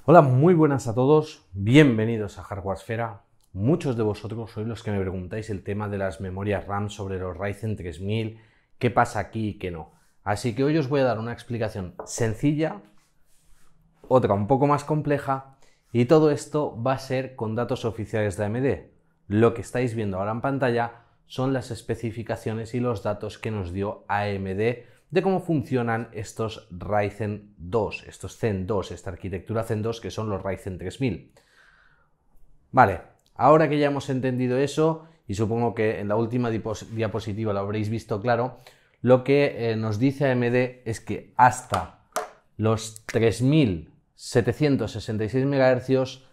Hola, muy buenas a todos, bienvenidos a Hardwaresfera. Muchos de vosotros sois los que me preguntáis el tema de las memorias RAM sobre los Ryzen 3000, qué pasa aquí y qué no. Así que hoy os voy a dar una explicación sencilla, otra un poco más compleja, y todo esto va a ser con datos oficiales de AMD. Lo que estáis viendo ahora en pantalla son las especificaciones y los datos que nos dio AMD de cómo funcionan estos Ryzen 2, estos Zen 2, esta arquitectura Zen 2 que son los Ryzen 3000. Vale, ahora que ya hemos entendido eso, y supongo que en la última diapositiva lo habréis visto claro, lo que nos dice AMD es que hasta los 3766 MHz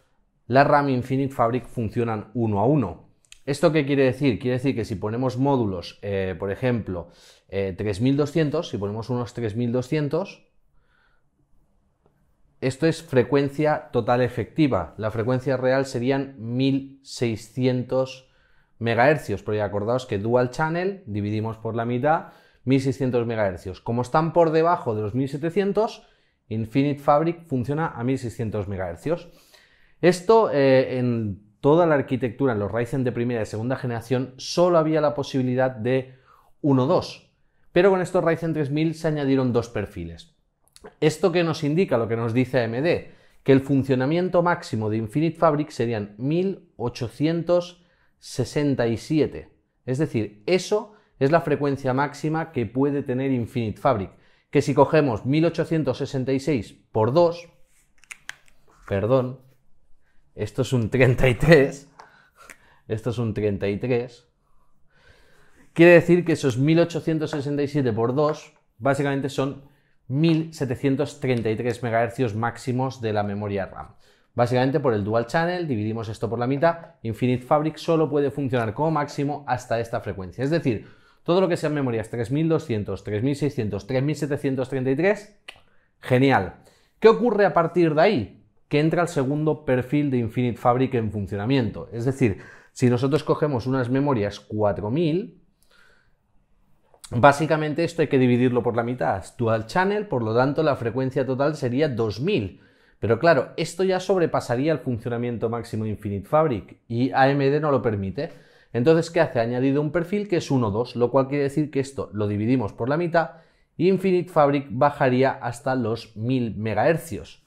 la RAM Infinite Fabric funcionan uno a uno. ¿Esto qué quiere decir? Quiere decir que si ponemos módulos, por ejemplo, 3200, si ponemos unos 3200, esto es frecuencia total efectiva. La frecuencia real serían 1600 MHz, porque acordaos que Dual Channel dividimos por la mitad, 1600 MHz. Como están por debajo de los 1700, Infinite Fabric funciona a 1600 MHz. Esto en toda la arquitectura, en los Ryzen de primera y segunda generación, solo había la posibilidad de 1-2. Pero con estos Ryzen 3000 se añadieron dos perfiles. ¿Esto qué nos indica? Lo que nos dice AMD, que el funcionamiento máximo de Infinite Fabric serían 1867. Es decir, eso es la frecuencia máxima que puede tener Infinite Fabric. Que si cogemos 1866 por 2, perdón, esto es un 33, esto es un 33, quiere decir que esos 1867 por 2 básicamente son 1733 MHz máximos de la memoria RAM. Básicamente por el Dual Channel, dividimos esto por la mitad, Infinite Fabric solo puede funcionar como máximo hasta esta frecuencia. Es decir, todo lo que sean memorias 3200, 3600, 3733, genial. ¿Qué ocurre a partir de ahí? Que entra el segundo perfil de Infinite Fabric en funcionamiento. Es decir, si nosotros cogemos unas memorias 4000, básicamente esto hay que dividirlo por la mitad. Dual Channel, por lo tanto la frecuencia total sería 2000. Pero claro, esto ya sobrepasaría el funcionamiento máximo de Infinite Fabric y AMD no lo permite. Entonces, ¿qué hace? Ha añadido un perfil que es 1-2, lo cual quiere decir que esto lo dividimos por la mitad y Infinite Fabric bajaría hasta los 1000 MHz.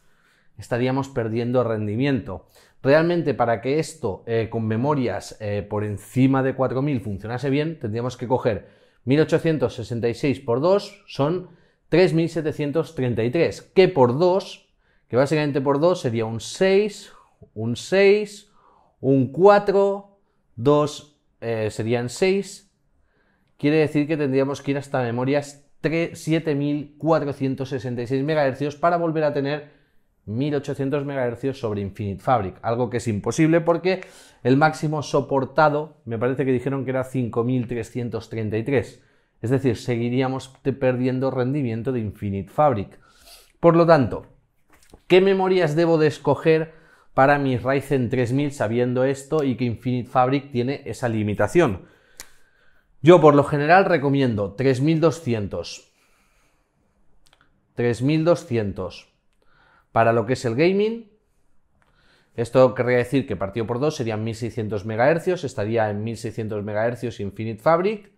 Estaríamos perdiendo rendimiento. Realmente para que esto con memorias por encima de 4000 funcionase bien, tendríamos que coger 1866 por 2 son 3733, que por 2, que básicamente por 2 sería un 6, un 6, un 4, 2 serían 6, quiere decir que tendríamos que ir hasta memorias 7466 MHz para volver a tener 1800 MHz sobre Infinite Fabric, algo que es imposible porque el máximo soportado, me parece que dijeron que era 5333, es decir, seguiríamos perdiendo rendimiento de Infinite Fabric. Por lo tanto, ¿qué memorias debo de escoger para mi Ryzen 3000 sabiendo esto y que Infinite Fabric tiene esa limitación? Yo por lo general recomiendo 3200 para lo que es el gaming. Esto querría decir que partido por 2 serían 1600 MHz, estaría en 1600 MHz Infinite Fabric,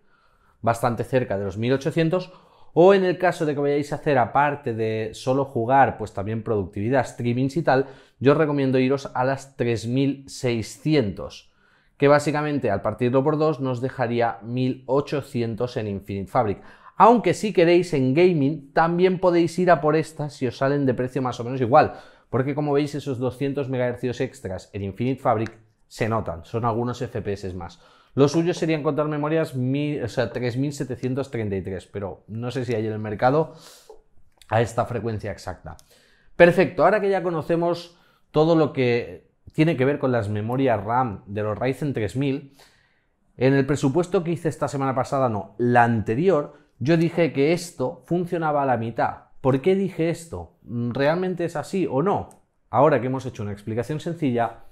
bastante cerca de los 1800, o en el caso de que vayáis a hacer, aparte de solo jugar, pues también productividad, streamings y tal, yo os recomiendo iros a las 3600, que básicamente al partirlo por 2 nos dejaría 1800 en Infinite Fabric. Aunque si queréis en gaming también podéis ir a por estas si os salen de precio más o menos igual, porque como veis esos 200 MHz extras en Infinite Fabric se notan, son algunos FPS más. Lo suyo sería encontrar memorias 3733, pero no sé si hay en el mercado a esta frecuencia exacta. Perfecto, ahora que ya conocemos todo lo que tiene que ver con las memorias RAM de los Ryzen 3000, en el presupuesto que hice esta semana pasada, no, la anterior, yo dije que esto funcionaba a la mitad. ¿Por qué dije esto? ¿Realmente es así o no? Ahora que hemos hecho una explicación sencilla,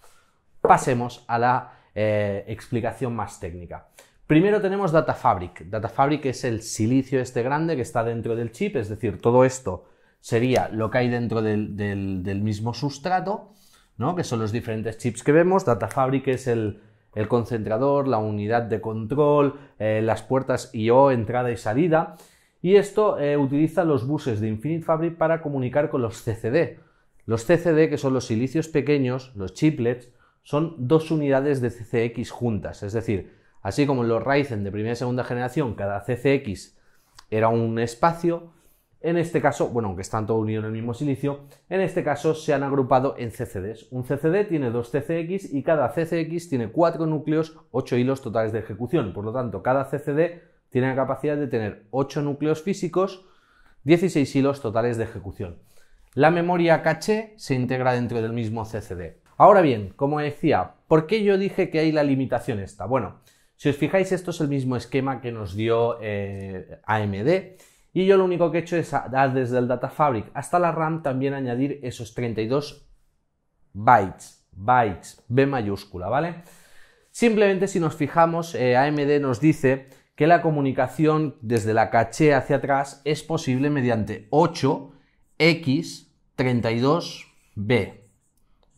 pasemos a la explicación más técnica. Primero tenemos Data Fabric. Data Fabric es el silicio este grande que está dentro del chip, es decir, todo esto sería lo que hay dentro del mismo sustrato, ¿no? Que son los diferentes chips que vemos. Data Fabric es el concentrador, la unidad de control, las puertas I/O, entrada y salida. Y esto utiliza los buses de Infinite Fabric para comunicar con los CCD. Los CCD, que son los silicios pequeños, los chiplets, son dos unidades de CCX juntas. Es decir, así como en los Ryzen de primera y segunda generación, cada CCX era un espacio, en este caso, bueno, aunque están todos unidos en el mismo silicio, en este caso se han agrupado en CCDs. Un CCD tiene dos CCX y cada CCX tiene 4 núcleos, 8 hilos totales de ejecución. Por lo tanto, cada CCD tiene la capacidad de tener 8 núcleos físicos, 16 hilos totales de ejecución. La memoria caché se integra dentro del mismo CCD. Ahora bien, como decía, ¿por qué yo dije que hay la limitación esta? Bueno, si os fijáis, esto es el mismo esquema que nos dio AMD. Y yo lo único que he hecho es dar desde el Data Fabric hasta la RAM también añadir esos 32 bytes, B mayúscula, ¿vale? Simplemente si nos fijamos, AMD nos dice que la comunicación desde la caché hacia atrás es posible mediante 8x32B,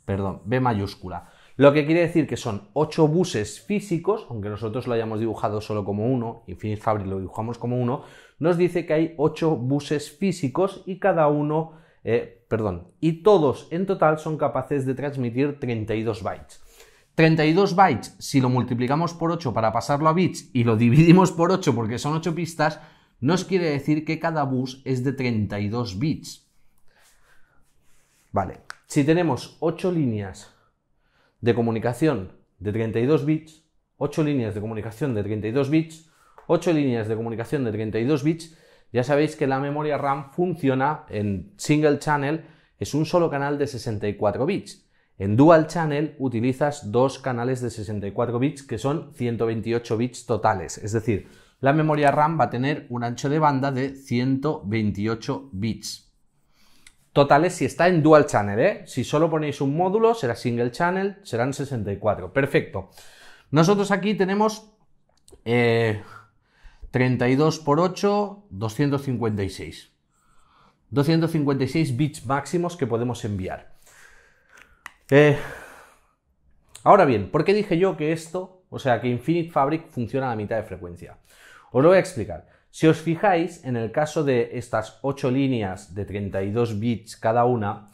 perdón, B mayúscula. Lo que quiere decir que son 8 buses físicos, aunque nosotros lo hayamos dibujado solo como uno, Infinite Fabric lo dibujamos como uno, nos dice que hay 8 buses físicos y cada uno, y todos en total son capaces de transmitir 32 bytes. 32 bytes, si lo multiplicamos por 8 para pasarlo a bits y lo dividimos por 8 porque son 8 pistas, nos quiere decir que cada bus es de 32 bits. Vale, si tenemos 8 líneas de comunicación de 32 bits, 8 líneas de comunicación de 32 bits, 8 líneas de comunicación de 32 bits, ya sabéis que la memoria RAM funciona en single channel, es un solo canal de 64 bits. En dual channel utilizas dos canales de 64 bits que son 128 bits totales, es decir, la memoria RAM va a tener un ancho de banda de 128 bits. Totales si está en dual channel, ¿eh? Si solo ponéis un módulo será single channel, serán 64. Perfecto. Nosotros aquí tenemos 32 por 8, 256. 256 bits máximos que podemos enviar. Ahora bien, ¿por qué dije yo que esto, o sea, que Infinite Fabric funciona a la mitad de frecuencia? Os lo voy a explicar. Si os fijáis, en el caso de estas 8 líneas de 32 bits cada una,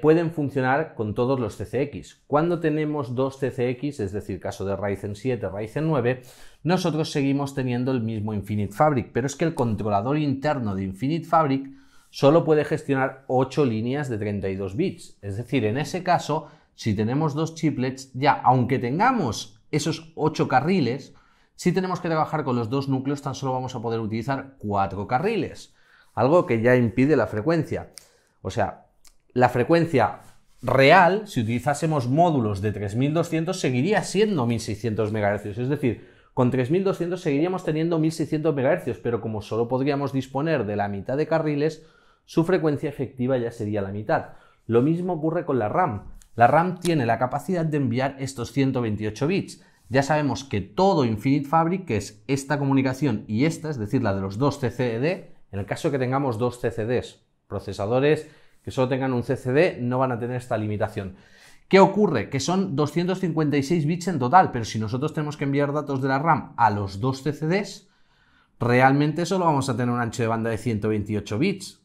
pueden funcionar con todos los CCX. Cuando tenemos dos CCX, es decir, caso de Ryzen 7, Ryzen 9, nosotros seguimos teniendo el mismo Infinite Fabric, pero es que el controlador interno de Infinite Fabric solo puede gestionar 8 líneas de 32 bits. Es decir, en ese caso, si tenemos dos chiplets, ya aunque tengamos esos 8 carriles, si tenemos que trabajar con los dos núcleos, tan solo vamos a poder utilizar 4 carriles, algo que ya impide la frecuencia. O sea, la frecuencia real, si utilizásemos módulos de 3200, seguiría siendo 1600 MHz. Es decir, con 3200 seguiríamos teniendo 1600 MHz, pero como solo podríamos disponer de la mitad de carriles, su frecuencia efectiva ya sería la mitad. Lo mismo ocurre con la RAM. La RAM tiene la capacidad de enviar estos 128 bits. Ya sabemos que todo Infinite Fabric, que es esta comunicación y esta, es decir, la de los dos CCD, en el caso que tengamos dos CCDs, procesadores que solo tengan un CCD, no van a tener esta limitación. ¿Qué ocurre? Que son 256 bits en total, pero si nosotros tenemos que enviar datos de la RAM a los dos CCDs, realmente solo vamos a tener un ancho de banda de 128 bits.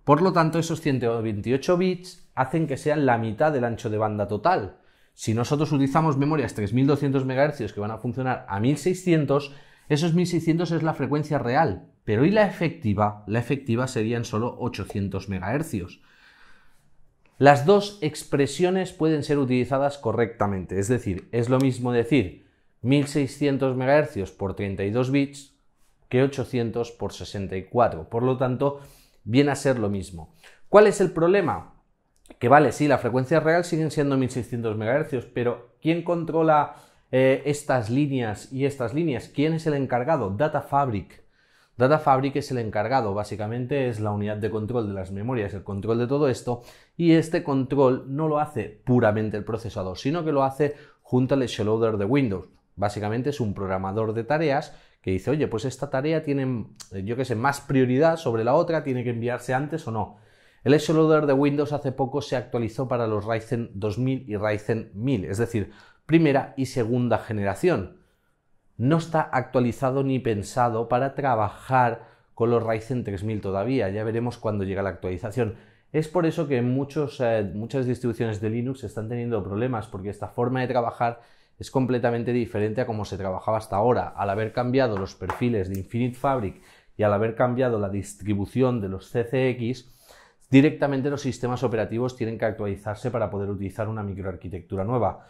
Por lo tanto, esos 128 bits hacen que sean la mitad del ancho de banda total. Si nosotros utilizamos memorias 3200 MHz que van a funcionar a 1600, esos 1600 es la frecuencia real, pero ¿y la efectiva? La efectiva serían solo 800 MHz. Las dos expresiones pueden ser utilizadas correctamente, es decir, es lo mismo decir 1600 MHz por 32 bits que 800 por 64, por lo tanto, viene a ser lo mismo. ¿Cuál es el problema? Que vale, sí, la frecuencia real siguen siendo 1600 MHz, pero ¿quién controla estas líneas y estas líneas? ¿Quién es el encargado? Data Fabric. Data Fabric es el encargado, básicamente es la unidad de control de las memorias, el control de todo esto, y este control no lo hace puramente el procesador, sino que lo hace junto al ShellLoader de Windows. Básicamente es un programador de tareas que dice, oye, pues esta tarea tiene, yo qué sé, más prioridad sobre la otra, tiene que enviarse antes o no. El Edge Loader de Windows hace poco se actualizó para los Ryzen 2000 y Ryzen 1000, es decir, primera y segunda generación. No está actualizado ni pensado para trabajar con los Ryzen 3000 todavía, ya veremos cuando llega la actualización. Es por eso que muchas distribuciones de Linux están teniendo problemas, porque esta forma de trabajar es completamente diferente a cómo se trabajaba hasta ahora. Al haber cambiado los perfiles de Infinite Fabric y al haber cambiado la distribución de los CCX, directamente los sistemas operativos tienen que actualizarse para poder utilizar una microarquitectura nueva.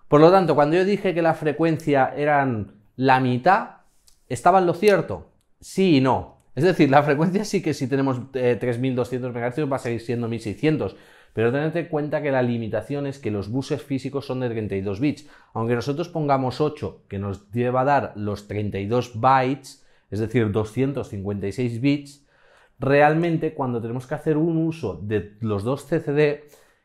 Por lo tanto, cuando yo dije que la frecuencia eran la mitad, ¿estaba en lo cierto? Sí y no. Es decir, la frecuencia sí que si tenemos 3200 MHz va a seguir siendo 1600, pero tened en cuenta que la limitación es que los buses físicos son de 32 bits. Aunque nosotros pongamos 8, que nos lleva a dar los 32 bytes, es decir, 256 bits, realmente cuando tenemos que hacer un uso de los dos CCD,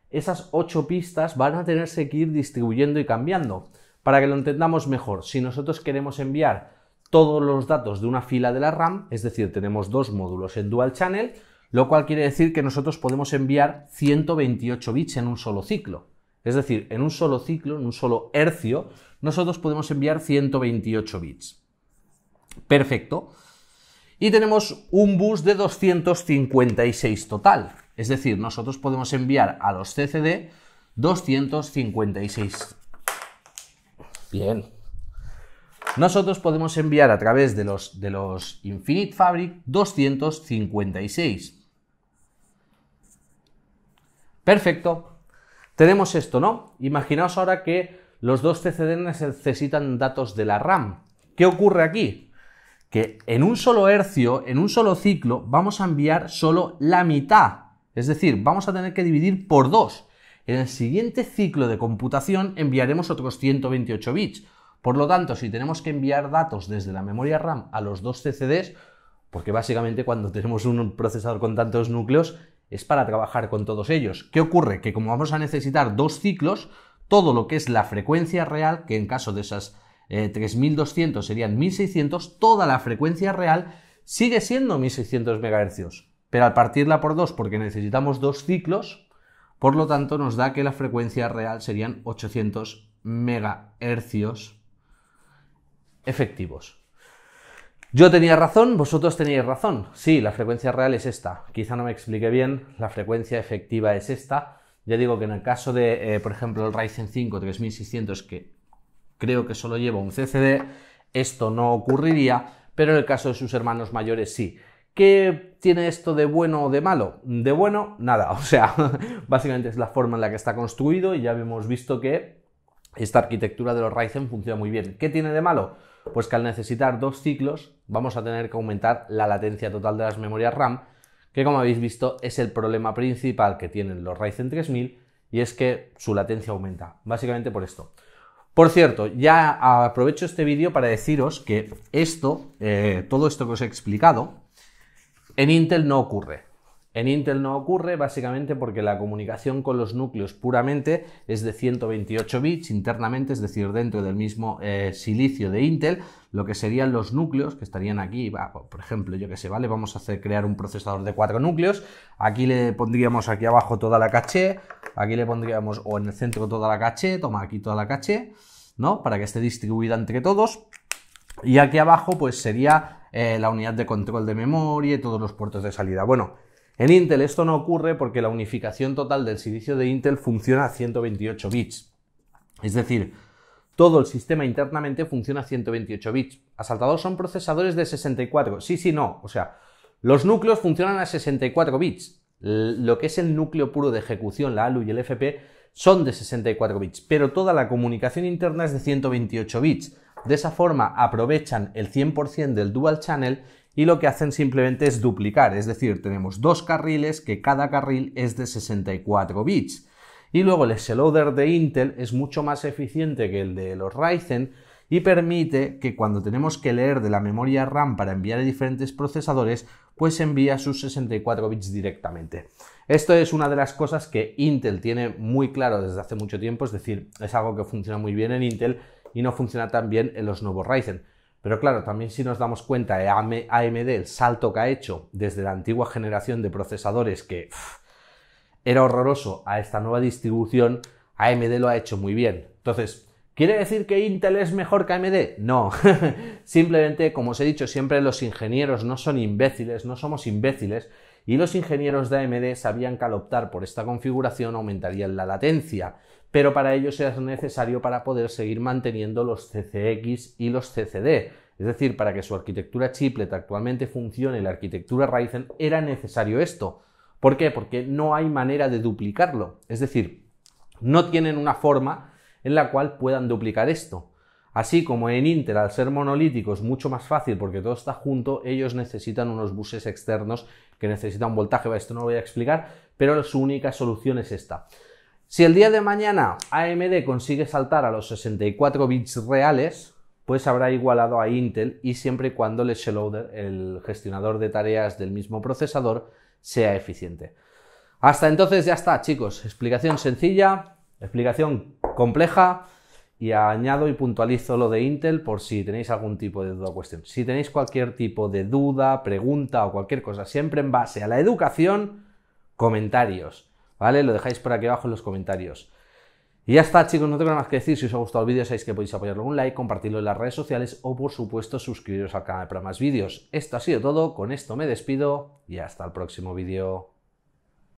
esas 8 pistas van a tenerse que ir distribuyendo y cambiando. Para que lo entendamos mejor, si nosotros queremos enviar todos los datos de una fila de la RAM, es decir, tenemos dos módulos en Dual Channel, lo cual quiere decir que nosotros podemos enviar 128 bits en un solo ciclo. Es decir, en un solo ciclo, en un solo hercio, nosotros podemos enviar 128 bits. Perfecto. Y tenemos un bus de 256 total. Es decir, nosotros podemos enviar a los CCD 256. Bien. Nosotros podemos enviar a través de los Infinite Fabric 256. Perfecto. Tenemos esto, ¿no? Imaginaos ahora que los dos CCD necesitan datos de la RAM. ¿Qué ocurre aquí? Que en un solo hercio, en un solo ciclo, vamos a enviar solo la mitad. Es decir, vamos a tener que dividir por 2. En el siguiente ciclo de computación enviaremos otros 128 bits. Por lo tanto, si tenemos que enviar datos desde la memoria RAM a los dos CCDs, porque básicamente cuando tenemos un procesador con tantos núcleos es para trabajar con todos ellos. ¿Qué ocurre? Que como vamos a necesitar dos ciclos, todo lo que es la frecuencia real, que en caso de esas 3200 serían 1600, toda la frecuencia real sigue siendo 1600 MHz. Pero al partirla por 2, porque necesitamos dos ciclos, por lo tanto nos da que la frecuencia real serían 800 MHz efectivos. Yo tenía razón, vosotros teníais razón. Sí, la frecuencia real es esta. Quizá no me expliqué bien, la frecuencia efectiva es esta. Ya digo que en el caso de, por ejemplo, el Ryzen 5 3600, que creo que solo lleva un CCD, esto no ocurriría, pero en el caso de sus hermanos mayores sí. ¿Qué tiene esto de bueno o de malo? De bueno, nada. O sea, básicamente es la forma en la que está construido y ya hemos visto que esta arquitectura de los Ryzen funciona muy bien. ¿Qué tiene de malo? Pues que al necesitar dos ciclos vamos a tener que aumentar la latencia total de las memorias RAM, que como habéis visto es el problema principal que tienen los Ryzen 3000 y es que su latencia aumenta, básicamente por esto. Por cierto, ya aprovecho este vídeo para deciros que esto, todo esto que os he explicado, en Intel no ocurre. En Intel no ocurre básicamente porque la comunicación con los núcleos puramente es de 128 bits internamente, es decir, dentro del mismo silicio de Intel, lo que serían los núcleos que estarían aquí, por ejemplo, yo que sé, ¿vale? Vamos a crear un procesador de 4 núcleos, aquí le pondríamos aquí abajo toda la caché, aquí le pondríamos, o en el centro toda la caché, toma aquí toda la caché, ¿no? Para que esté distribuida entre todos, y aquí abajo pues sería la unidad de control de memoria y todos los puertos de salida. Bueno, en Intel esto no ocurre porque la unificación total del silicio de Intel funciona a 128 bits. Es decir, todo el sistema internamente funciona a 128 bits. A saltados son procesadores de 64. Sí, no. O sea, los núcleos funcionan a 64 bits. Lo que es el núcleo puro de ejecución, la ALU y el FP, son de 64 bits. Pero toda la comunicación interna es de 128 bits. De esa forma aprovechan el 100% del Dual Channel y lo que hacen simplemente es duplicar, es decir, tenemos dos carriles que cada carril es de 64 bits. Y luego el SLoader de Intel es mucho más eficiente que el de los Ryzen y permite que cuando tenemos que leer de la memoria RAM para enviar a diferentes procesadores, pues envía sus 64 bits directamente. Esto es una de las cosas que Intel tiene muy claro desde hace mucho tiempo, es decir, es algo que funciona muy bien en Intel y no funciona tan bien en los nuevos Ryzen. Pero claro, también si nos damos cuenta de AMD, el salto que ha hecho desde la antigua generación de procesadores que era horroroso a esta nueva distribución, AMD lo ha hecho muy bien. Entonces, ¿quiere decir que Intel es mejor que AMD? No, simplemente, como os he dicho siempre, los ingenieros no son imbéciles, no somos imbéciles, y los ingenieros de AMD sabían que al optar por esta configuración aumentarían la latencia, pero para ello es necesario para poder seguir manteniendo los CCX y los CCD, es decir, para que su arquitectura chiplet actualmente funcione, la arquitectura Ryzen, era necesario esto. ¿Por qué? Porque no hay manera de duplicarlo, es decir, no tienen una forma en la cual puedan duplicar esto. Así como en Intel, al ser monolítico, es mucho más fácil porque todo está junto, ellos necesitan unos buses externos que necesitan voltaje. Esto no lo voy a explicar, pero su única solución es esta. Si el día de mañana AMD consigue saltar a los 64 bits reales, pues habrá igualado a Intel, y siempre y cuando el shellloader, el gestionador de tareas del mismo procesador, sea eficiente. Hasta entonces ya está, chicos. Explicación sencilla, explicación compleja, y añado y puntualizo lo de Intel por si tenéis algún tipo de duda o cuestión. Si tenéis cualquier tipo de duda, pregunta o cualquier cosa, siempre en base a la educación, comentarios, ¿vale? Lo dejáis por aquí abajo en los comentarios. Y ya está, chicos, no tengo nada más que decir. Si os ha gustado el vídeo, sabéis que podéis apoyarlo con un like, compartirlo en las redes sociales o, por supuesto, suscribiros al canal para más vídeos. Esto ha sido todo, con esto me despido y hasta el próximo vídeo.